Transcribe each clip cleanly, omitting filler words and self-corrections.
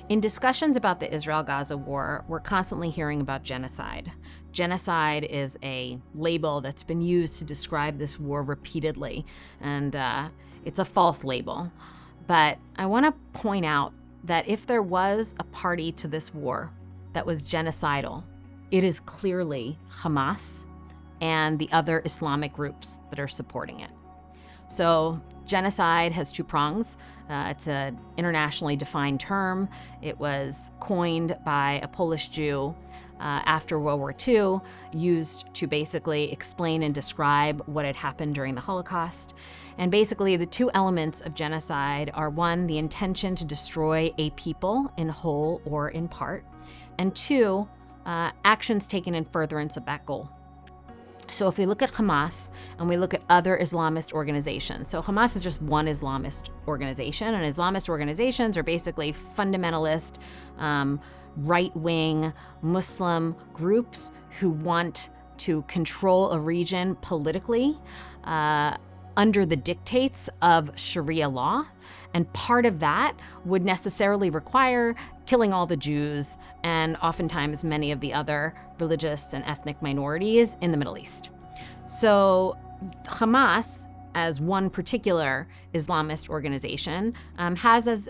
In discussions about the Israel-Gaza war, we're constantly hearing about genocide. Genocide is a label that's been used to describe this war repeatedly, and it's a false label. But I want to point out that if there was a party to this war that was genocidal, it is clearly Hamas and the other Islamic groups that are supporting it. So genocide has two prongs. It's an internationally defined term. It was coined by a Polish Jew after World War II, used to basically explain and describe what had happened during the Holocaust. And basically, the two elements of genocide are, one, the intention to destroy a people in whole or in part, and two, actions taken in furtherance of that goal. So if we look at Hamas and we look at other Islamist organizations, so Hamas is just one Islamist organization, and Islamist organizations are basically fundamentalist, right-wing Muslim groups who want to control a region politically under the dictates of Sharia law. And part of that would necessarily require killing all the Jews and oftentimes many of the other religious and ethnic minorities in the Middle East. So Hamas, as one particular Islamist organization, has as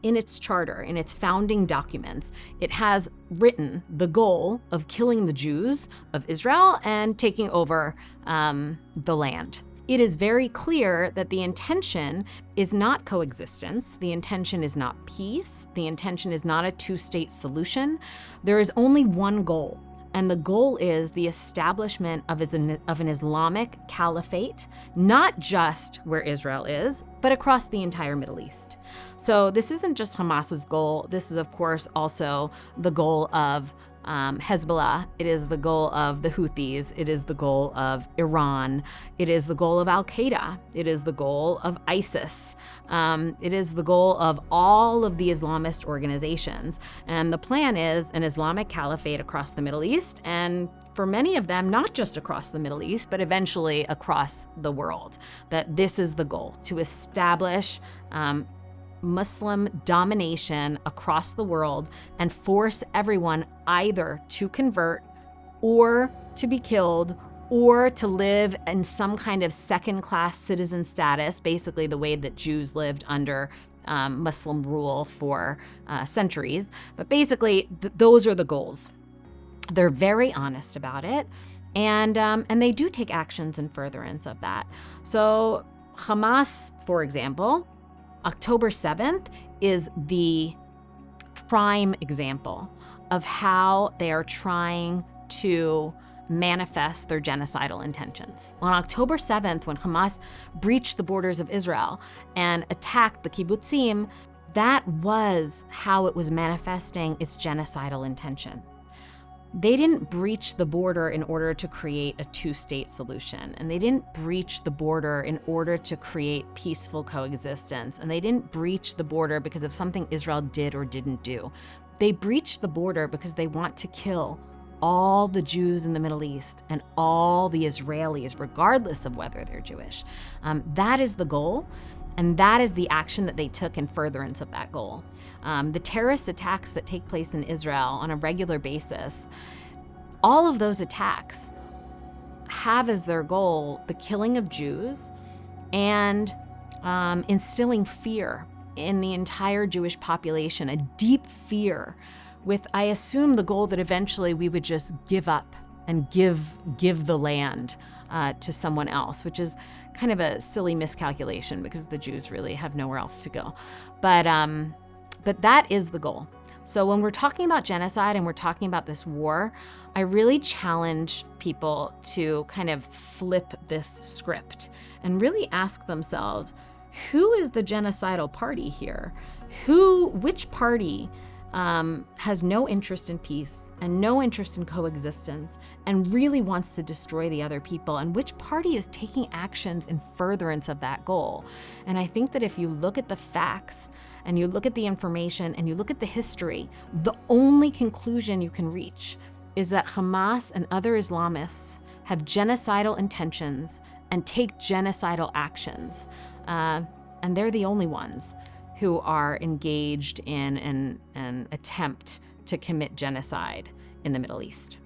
in its charter, in its founding documents, it has written the goal of killing the Jews of Israel and taking over the land. It is very clear that the intention is not coexistence. The intention is not peace. The intention is not a two-state solution. There is only one goal, and the goal is the establishment of an Islamic caliphate, not just where Israel is, but across the entire Middle East. So this isn't just Hamas's goal. This is, of course, also the goal of Hezbollah. It is the goal of the Houthis. It is the goal of Iran. It is the goal of Al-Qaeda. It is the goal of ISIS. It is the goal of all of the Islamist organizations. And the plan is an Islamic caliphate across the Middle East, and for many of them, not just across the Middle East, but eventually across the world. That this is the goal, to establish Muslim domination across the world and force everyone either to convert or to be killed or to live in some kind of second-class citizen status, basically the way that Jews lived under Muslim rule for centuries. But basically, those are the goals. They're very honest about it, and they do take actions in furtherance of that. So Hamas, for example, October 7th is the prime example of how they are trying to manifest their genocidal intentions. On October 7th, when Hamas breached the borders of Israel and attacked the kibbutzim, that was how it was manifesting its genocidal intention. They didn't breach the border in order to create a two-state solution, and they didn't breach the border in order to create peaceful coexistence, and they didn't breach the border because of something Israel did or didn't do. They breached the border because they want to kill all the Jews in the Middle East and all the Israelis, regardless of whether they're Jewish. That is the goal. And that is the action that they took in furtherance of that goal. The terrorist attacks that take place in Israel on a regular basis, all of those attacks have as their goal the killing of Jews and instilling fear in the entire Jewish population, a deep fear with, I assume, the goal that eventually we would just give up and give the land to someone else, which is kind of a silly miscalculation because the Jews really have nowhere else to go. But that is the goal. So when we're talking about genocide and we're talking about this war, I really challenge people to kind of flip this script and really ask themselves, who is the genocidal party here? Which party has no interest in peace and no interest in coexistence and really wants to destroy the other people, and which party is taking actions in furtherance of that goal? And I think that if you look at the facts and you look at the information and you look at the history, the only conclusion you can reach is that Hamas and other Islamists have genocidal intentions and take genocidal actions. And they're the only ones who are engaged in an attempt to commit genocide in the Middle East.